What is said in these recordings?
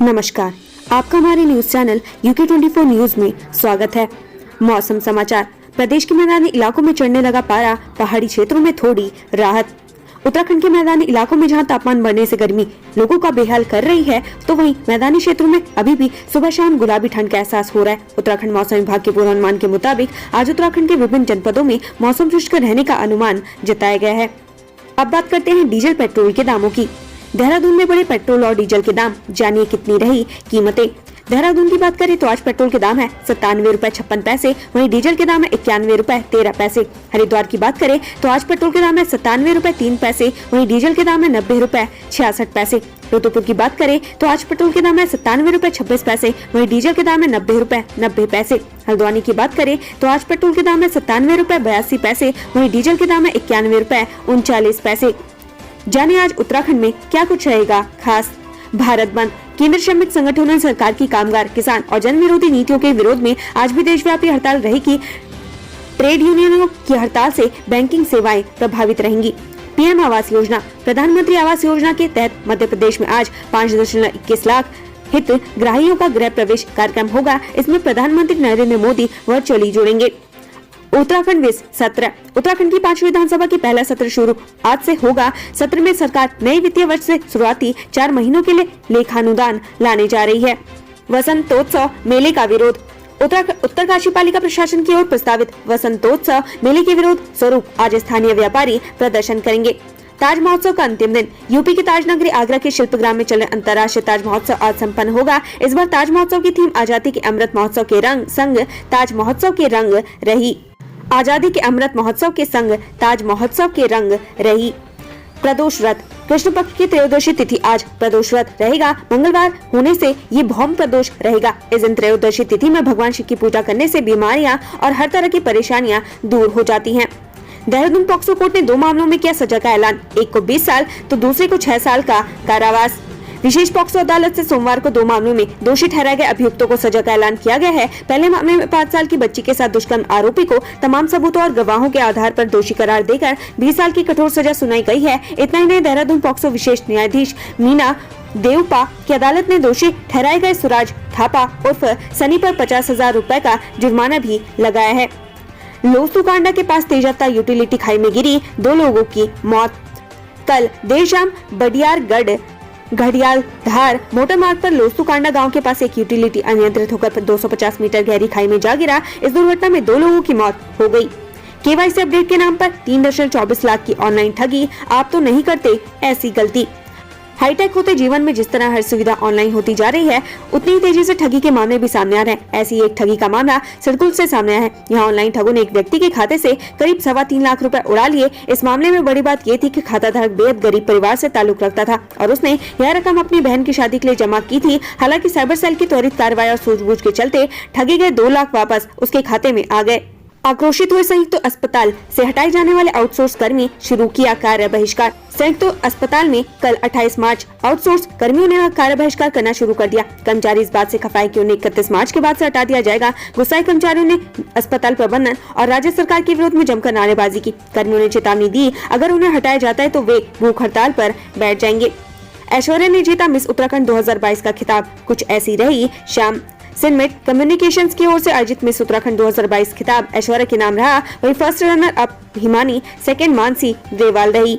नमस्कार, आपका हमारे न्यूज चैनल UK24 न्यूज में स्वागत है। मौसम समाचार। प्रदेश के मैदानी इलाकों में चढ़ने लगा पारा, पहाड़ी क्षेत्रों में थोड़ी राहत। उत्तराखंड के मैदानी इलाकों में जहां तापमान बढ़ने से गर्मी लोगों का बेहाल कर रही है, तो वहीं मैदानी क्षेत्रों में अभी भी सुबह शाम गुलाबी ठंड का एहसास हो रहा है। उत्तराखंड मौसम विभाग के पूर्वानुमान के मुताबिक आज उत्तराखंड के विभिन्न जनपदों में मौसम शुष्क रहने का अनुमान जताया गया है। अब बात करते हैं डीजल पेट्रोल के दामों की। देहरादून में बढ़े पेट्रोल और डीजल के दाम, जानिए कितनी रही कीमतें। देहरादून की बात करें तो आज पेट्रोल के दाम है 97 रुपए 56 पैसे, वहीं डीजल के दाम है 91 रुपए 13 पैसे। हरिद्वार की बात करें तो आज पेट्रोल के दाम है 97 रुपए 3 पैसे, वहीं डीजल के दाम है 90 रुपए 66 पैसे। रुद्रपुर की बात करें तो आज पेट्रोल के दाम है 97 रुपए 26 पैसे, वहीं डीजल के दाम है 90 रुपए 90 पैसे। हल्द्वानी की बात करें तो आज पेट्रोल के दाम है 97 रुपए 82 पैसे, वहीं डीजल के दाम है 91 रुपए 39 पैसे। जाने आज उत्तराखंड में क्या कुछ रहेगा खास। भारत बंद। केंद्र श्रमिक संगठनों ने सरकार की कामगार, किसान और जन विरोधी नीतियों के विरोध में आज भी देशव्यापी हड़ताल रहेगी। ट्रेड यूनियनों की हड़ताल से बैंकिंग सेवाएं प्रभावित रहेंगी। पीएम आवास योजना। प्रधानमंत्री आवास योजना के तहत मध्य प्रदेश में आज 5.21 लाख हितग्राहियों का गृह प्रवेश कार्यक्रम होगा। इसमें प्रधानमंत्री नरेंद्र मोदी वर्चुअली जुड़ेंगे। उत्तराखंड विस सत्र। उत्तराखंड की 5वीं विधानसभा की पहला सत्र शुरू आज से होगा। सत्र में सरकार नए वित्तीय वर्ष से शुरुआती 4 महीनों के लिए लेखानुदान लाने जा रही है। वसंतोत्सव मेले का विरोध। उत्तरकाशी पालिका प्रशासन की ओर प्रस्तावित वसंतोत्सव मेले के विरोध स्वरूप आज स्थानीय व्यापारी प्रदर्शन करेंगे। ताज महोत्सव का अंतिम दिन। यूपी के ताज नगरी आगरा के शिल्पग्राम में चल रहे अंतर्राष्ट्रीय ताज महोत्सव आज संपन्न होगा। इस बार ताज महोत्सव की थीम आजादी के अमृत महोत्सव के रंग संग ताज महोत्सव के रंग रही। आजादी के अमृत महोत्सव के संग ताज महोत्सव के रंग रही। प्रदोष व्रत। कृष्ण पक्ष की त्रयोदशी तिथि आज प्रदोष व्रत रहेगा। मंगलवार होने से ये भौम प्रदोष रहेगा। इस दिन त्रयोदशी तिथि में भगवान शिव की पूजा करने से बीमारियां और हर तरह की परेशानियां दूर हो जाती हैं। देहरादून पॉक्सो कोर्ट ने 2 मामलों में किया सजा का ऐलान। एक को 20 साल तो दूसरे को 6 साल का कारावास। विशेष पॉक्सो अदालत से सोमवार को 2 मामलों में दोषी ठहराए गए अभियुक्तों को सजा का ऐलान किया गया है। पहले मामले में 5 साल की बच्ची के साथ दुष्कर्म आरोपी को तमाम सबूतों और गवाहों के आधार पर दोषी करार देकर 20 साल की कठोर सजा सुनाई गई है। इतना ही नहीं, देहरादून पॉक्सो विशेष न्यायाधीश मीना देवपा की अदालत ने दोषी ठहराए गए सुराज थापा उर्फ सनी पर 50,000 रुपए का जुर्माना भी लगाया है। लोसूकांडा के पास तेज रफ्तार यूटिलिटी खाई में गिरी, 2 लोगों की मौत। कल देर शाम बडियारगढ़ घड़ियाल धार मोटर मार्ग पर लोसूकांडा गांव के पास एक यूटिलिटी अनियंत्रित होकर 250 मीटर गहरी खाई में जा गिरा। इस दुर्घटना में 2 लोगों की मौत हो गई। KYC अपडेट के नाम पर 3.24 लाख की ऑनलाइन ठगी। आप तो नहीं करते ऐसी गलती। हाईटेक होते जीवन में जिस तरह हर सुविधा ऑनलाइन होती जा रही है, उतनी ही तेजी से ठगी के मामले भी सामने आ रहे हैं। ऐसी एक ठगी का मामला सिडकुल से सामने आया है। यहाँ ऑनलाइन ठगों ने एक व्यक्ति के खाते से करीब 3.25 लाख रुपए उड़ा लिए। इस मामले में बड़ी बात ये थी कि खाता धारक बेहद गरीब परिवार से ताल्लुक रखता था और उसने यह रकम अपनी बहन की शादी के लिए जमा की थी। हालांकि साइबर सेल की त्वरित कार्रवाई और सूझबूझ के चलते ठगे गए 2 लाख वापस उसके खाते में आ गए। आक्रोशित हुए संयुक्त अस्पताल से हटाए जाने वाले आउटसोर्स कर्मी शुरू किया कार्य बहिष्कार। संयुक्त अस्पताल में कल 28 मार्च आउटसोर्स कर्मियों ने कार्य बहिष्कार करना शुरू कर दिया। कर्मचारी इस बात से खफा है कि उन्हें 31 मार्च के बाद से हटा दिया जाएगा। गुस्साए कर्मचारियों ने अस्पताल प्रबंधन और राज्य सरकार के विरोध में जमकर नारेबाजी की। कर्मियों ने चेतावनी दी, अगर उन्हें हटाया जाता है तो वे भूख हड़ताल पर बैठ जाएंगे। ऐश्वर्या ने जीता मिस उत्तराखंड 2022 का खिताब। कुछ ऐसी रही शाम। सिनमेट कम्युनिकेशंस की ओर से आयोजित मिस उत्तराखंड 2022 खिताब ऐश्वर्या के नाम रहा। वहीं first runner up Himani, second Mansi Grewal रही।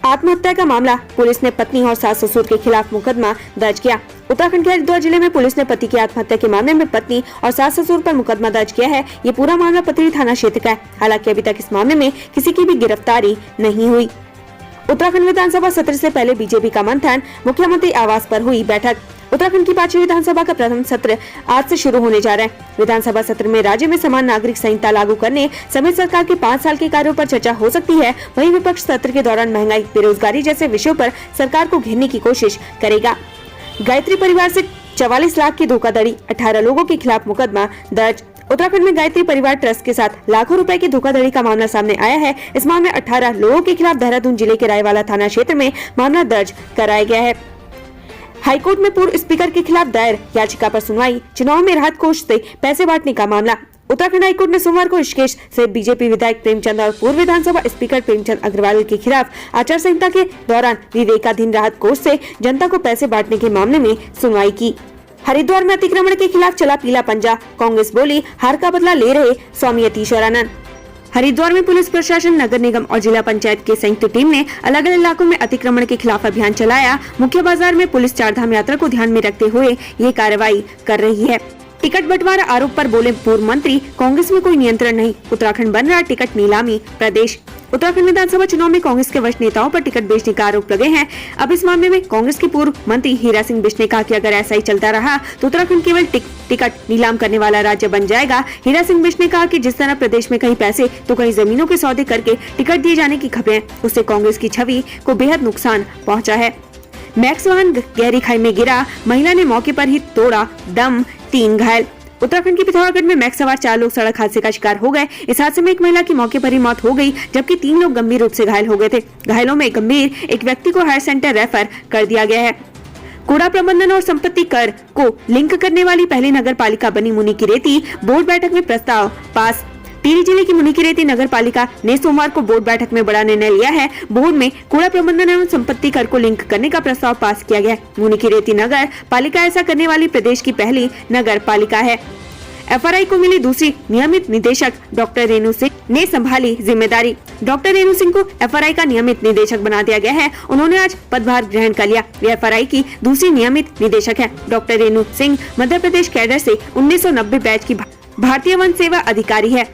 आत्महत्या का मामला। पुलिस ने पत्नी और सास ससुर के खिलाफ मुकदमा दर्ज किया। उत्तराखंड के हरिद्वार जिले में पुलिस ने पति की आत्महत्या के मामले में पत्नी और सास ससुर पर मुकदमा दर्ज किया है। ये पूरा मामला पतरी थाना क्षेत्र का है। हालांकि अभी तक इस मामले में किसी की भी गिरफ्तारी नहीं हुई। उत्तराखंड विधानसभा सत्र से पहले बीजेपी का मंथन। मुख्यमंत्री आवास पर हुई बैठक। उत्तराखंड की 5वीं विधानसभा का प्रथम सत्र आज से शुरू होने जा रहा है। विधानसभा सत्र में राज्य में समान नागरिक संहिता लागू करने समेत सरकार के 5 साल के कार्यों पर चर्चा हो सकती है। वहीं विपक्ष सत्र के दौरान महंगाई, बेरोजगारी जैसे विषयों पर सरकार को घेरने की कोशिश करेगा। गायत्री परिवार से 44 लाख की धोखाधड़ी, 18 लोगों के खिलाफ मुकदमा दर्ज। उत्तराखंड में गायत्री परिवार ट्रस्ट के साथ लाखों रुपए की धोखाधड़ी का मामला सामने आया है। इस मामले में 18 लोगों के खिलाफ देहरादून जिले के रायवाला थाना क्षेत्र में मामला दर्ज कराया गया है। हाईकोर्ट में पूर्व स्पीकर के खिलाफ दायर याचिका पर सुनवाई। चुनाव में राहत कोष से पैसे बांटने का मामला। उत्तराखंड हाईकोर्ट ने सोमवार को ऋषिकेश से बीजेपी विधायक प्रेमचंद और पूर्व विधानसभा स्पीकर प्रेमचंद अग्रवाल के खिलाफ आचार संहिता के दौरान विवेकाधीन राहत कोष से जनता को पैसे बांटने के मामले में सुनवाई की। हरिद्वार में अतिक्रमण के खिलाफ चला पीला पंजा। कांग्रेस बोली हार का बदला ले रहे स्वामी यतीश्वरानंद। हरिद्वार में पुलिस प्रशासन, नगर निगम और जिला पंचायत की संयुक्त टीम ने अलग अलग इलाकों में अतिक्रमण के खिलाफ अभियान चलाया। मुख्य बाजार में पुलिस चारधाम यात्रा को ध्यान में रखते हुए ये कार्रवाई कर रही है। टिकट बंटवारा आरोप पर बोले पूर्व मंत्री, कांग्रेस में कोई नियंत्रण नहीं, उत्तराखंड बन रहा टिकट नीलामी प्रदेश। उत्तराखंड विधानसभा चुनाव में कांग्रेस के वरिष्ठ नेताओं पर टिकट बेचने का आरोप लगे हैं। अब इस मामले में कांग्रेस के पूर्व मंत्री हीरा सिंह बिष्ट ने कहा कि अगर ऐसा ही चलता रहा तो उत्तराखंड केवल टिकट नीलाम करने वाला राज्य बन जाएगा। हीरा सिंह बिष्ट ने कहा कि जिस तरह प्रदेश में कहीं पैसे तो कहीं जमीनों के सौदे करके टिकट दिए जाने की खबरें, उससे कांग्रेस की छवि को बेहद नुकसान पहुँचा है। मैक्स वाहन गहरी खाई में गिरा, महिला ने मौके पर ही तोड़ा दम, 3 घायल। उत्तराखंड के पिथौरागढ़ में मैक्स सवार 4 लोग सड़क हादसे का शिकार हो गए। इस हादसे में एक महिला की मौके पर ही मौत हो गई, जबकि 3 लोग गंभीर रूप से घायल हो गए थे। घायलों में गंभीर एक व्यक्ति को हायर सेंटर रेफर कर दिया गया है। कूड़ा प्रबंधन और संपत्ति कर को लिंक करने वाली पहली नगर पालिका बनी मुनिकीरेती। बोर्ड बैठक में प्रस्ताव पास। टिहरी जिले की मुनिकीरेती नगर पालिका ने सोमवार को बोर्ड बैठक में बड़ा निर्णय लिया है। बोर्ड में कूड़ा प्रबंधन एवं संपत्ति कर को लिंक करने का प्रस्ताव पास किया गया। मुनिकीरेती नगर पालिका ऐसा करने वाली प्रदेश की पहली नगर पालिका है। एफआरआई को मिली दूसरी नियमित निदेशक डॉक्टर रेणु सिंह ने संभाली जिम्मेदारी। डॉक्टर रेणु सिंह को एफआरआई का नियमित निदेशक बना दिया गया है। उन्होंने आज पदभार ग्रहण कर लिया। वे एफआरआई की दूसरी नियमित निदेशक है। डॉक्टर रेणु सिंह मध्य प्रदेश कैडर से 1990 बैच की भारतीय वन सेवा अधिकारी है।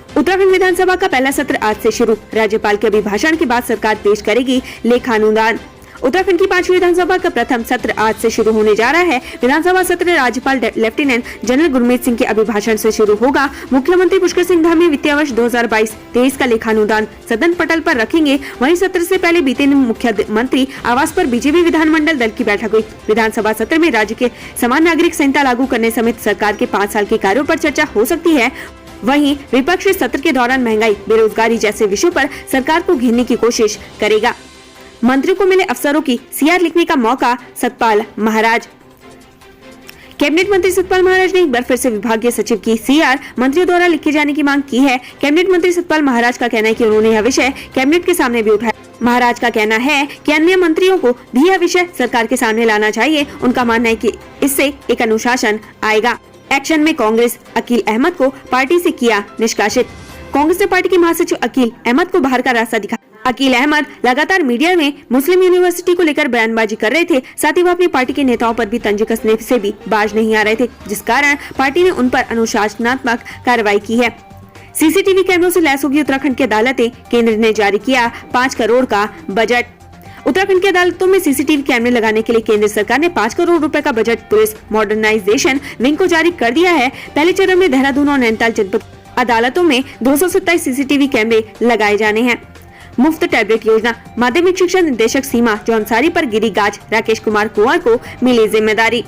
उत्तराखंड विधानसभा का पहला सत्र आज से शुरू। राज्यपाल के अभिभाषण के बाद सरकार पेश करेगी लेखानुदान। उत्तराखंड की 5वीं विधानसभा का प्रथम सत्र आज से शुरू होने जा रहा है। विधानसभा सत्र राज्यपाल लेफ्टिनेंट जनरल गुरमीत सिंह के अभिभाषण से शुरू होगा। मुख्यमंत्री पुष्कर सिंह धामी वित्तीय वर्ष 2022-23 का लेखानुदान सदन पटल पर रखेंगे। वहीं सत्र से पहले बीते दिन मुख्यमंत्री आवास पर बीजेपी विधानमंडल दल की बैठक हुई। विधानसभा सत्र में राज्य के समान नागरिक संहिता लागू करने समेत सरकार के 5 साल के कार्यों पर चर्चा हो सकती है। वहीं विपक्ष सत्र के दौरान महंगाई, बेरोजगारी जैसे विषयों पर सरकार को घेरने की कोशिश करेगा। मंत्रियों को मिले अफसरों की सीआर लिखने का मौका, सतपाल महाराज। कैबिनेट मंत्री सतपाल महाराज ने एक बार फिर से विभागीय सचिव की सीआर मंत्रियों द्वारा लिखे जाने की मांग की है। कैबिनेट मंत्री सतपाल महाराज का कहना है कि उन्होंने यह विषय कैबिनेट के सामने भी उठाया। महाराज का कहना है कि अन्य मंत्रियों को भी यह विषय सरकार के सामने लाना चाहिए। उनका मानना है कि इससे एक अनुशासन आएगा। एक्शन में कांग्रेस, अकील अहमद को पार्टी से किया निष्कासित। कांग्रेस ने पार्टी के महासचिव अकील अहमद को बाहर का रास्ता दिखा। अकील अहमद लगातार मीडिया में मुस्लिम यूनिवर्सिटी को लेकर बयानबाजी कर रहे थे। साथ ही वो अपनी पार्टी के नेताओं पर भी तंज कसने से भी बाज नहीं आ रहे थे, जिस कारण पार्टी ने उन पर अनुशासनात्मक कार्रवाई की है। सीसीटीवी कैमरों से लैस होगी उत्तराखंड की अदालतें। केंद्र ने जारी किया 5 करोड़ का बजट। उत्तराखंड की अदालतों में सीसीटीवी कैमरे लगाने के लिए केंद्र सरकार ने 5 करोड़ रुपए का बजट पुलिस मॉडर्नाइजेशन विंग को जारी कर दिया है। पहले चरण में देहरादून और नैनीताल जनपद अदालतों में 227 सीसीटीवी कैमरे लगाए जाने हैं। मुफ्त टैबलेट योजना। माध्यमिक शिक्षा निदेशक सीमा जौनसारी पर गिरी गाज। राकेश कुमार कुंवर को मिली जिम्मेदारी।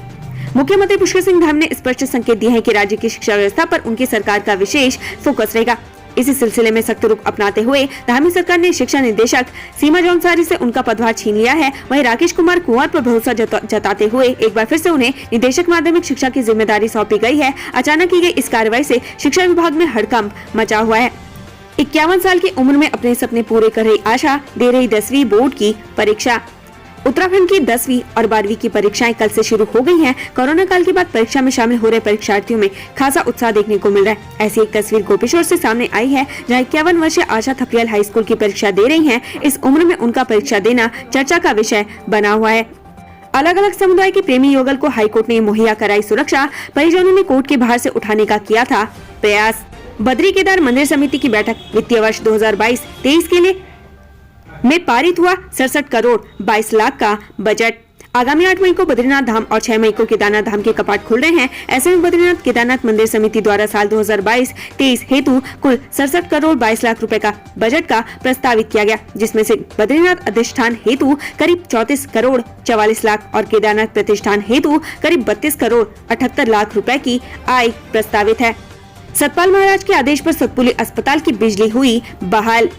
मुख्यमंत्री पुष्कर सिंह धामी ने स्पष्ट संकेत दिए हैं कि राज्य की शिक्षा व्यवस्था पर उनकी सरकार का विशेष फोकस रहेगा। इसी सिलसिले में सख्त रुख अपनाते हुए धामी सरकार ने शिक्षा निदेशक सीमा जौनसारी से उनका पदभार छीन लिया है। वहीं राकेश कुमार कुंवर पर भरोसा जताते हुए एक बार फिर से उन्हें निदेशक माध्यमिक शिक्षा की जिम्मेदारी सौंपी गई है। अचानक की गई इस कार्रवाई से शिक्षा विभाग में हड़कंप मचा हुआ है। 51 साल की उम्र में अपने सपने पूरे कर रही आशा दे रही 10वीं बोर्ड की परीक्षा। उत्तराखंड की 10वीं और 12वीं की परीक्षाएं कल से शुरू हो गई हैं। कोरोना काल के बाद परीक्षा में शामिल हो रहे परीक्षार्थियों में खासा उत्साह देखने को मिल रहा है। ऐसी एक तस्वीर गोपेश्वर से सामने आई है, जहां 51 वर्षीय आशा थपलियाल हाई स्कूल की परीक्षा दे रही हैं। इस उम्र में उनका परीक्षा देना चर्चा का विषय बना हुआ है। अलग अलग समुदाय के प्रेमी युगल को हाईकोर्ट ने मुहैया कराई सुरक्षा। परिजनों ने कोर्ट के बाहर से उठाने का किया था प्रयास। बद्री केदार मंदिर समिति की बैठक। वित्तीय वर्ष 2022-23 के लिए में पारित हुआ 67 करोड़ 22 लाख का बजट। आगामी 8 मई को बद्रीनाथ धाम और 6 मई को केदारनाथ धाम के कपाट खुल रहे हैं। ऐसे में बद्रीनाथ केदारनाथ मंदिर समिति द्वारा साल 2022-23 हेतु कुल 67 करोड़ 22 लाख रुपए का बजट का प्रस्तावित किया गया, जिसमें से बद्रीनाथ अधिष्ठान हेतु करीब 34 करोड़ 44 लाख और केदारनाथ प्रतिष्ठान हेतु करीब 32 करोड़ 78 लाख रुपए की आय प्रस्तावित है। सतपाल महाराज के आदेश पर सतपुली अस्पताल की बिजली हुई बहाल।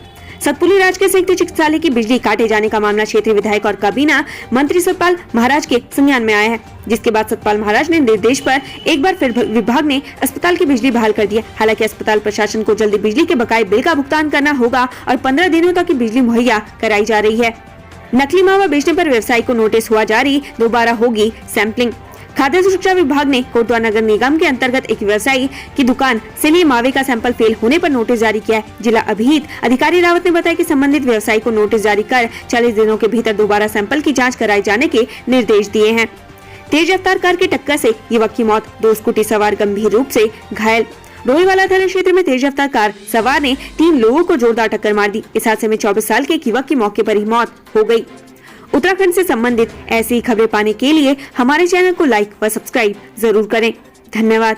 सतपुली राज के संयुक्त चिकित्सालय की बिजली काटे जाने का मामला क्षेत्रीय विधायक और काबीना मंत्री सतपाल महाराज के संज्ञान में आया है, जिसके बाद सतपाल महाराज ने निर्देश पर एक बार फिर विभाग ने अस्पताल की बिजली बहाल कर दी है। हालांकि अस्पताल प्रशासन को जल्दी बिजली के बकाये बिल का भुगतान करना होगा और 15 दिनों तक की बिजली मुहैया कराई जा रही है। नकली मावा बेचने पर व्यवसायी को नोटिस हुआ जारी, दोबारा होगी सैंपलिंग। खाद्य सुरक्षा विभाग ने कोटवा नगर निगम के अंतर्गत एक व्यवसायी की दुकान से लिए मावे का सैंपल फेल होने पर नोटिस जारी किया है। जिला अभिहित अधिकारी रावत ने बताया कि संबंधित व्यवसायी को नोटिस जारी कर 40 दिनों के भीतर दोबारा सैंपल की जांच कराए जाने के निर्देश दिए हैं। तेज रफ्तार कार की टक्कर से युवक की मौत, 2 स्कूटी सवार गंभीर रूप से घायल। रोईवाला थाना क्षेत्र में तेज रफ्तार कार सवार ने 3 लोगों को जोरदार टक्कर मार दी। इस हादसे में 24 साल के एक युवक की मौके पर ही मौत हो गई। उत्तराखंड से संबंधित ऐसी खबरें पाने के लिए हमारे चैनल को लाइक व सब्सक्राइब जरूर करें। धन्यवाद।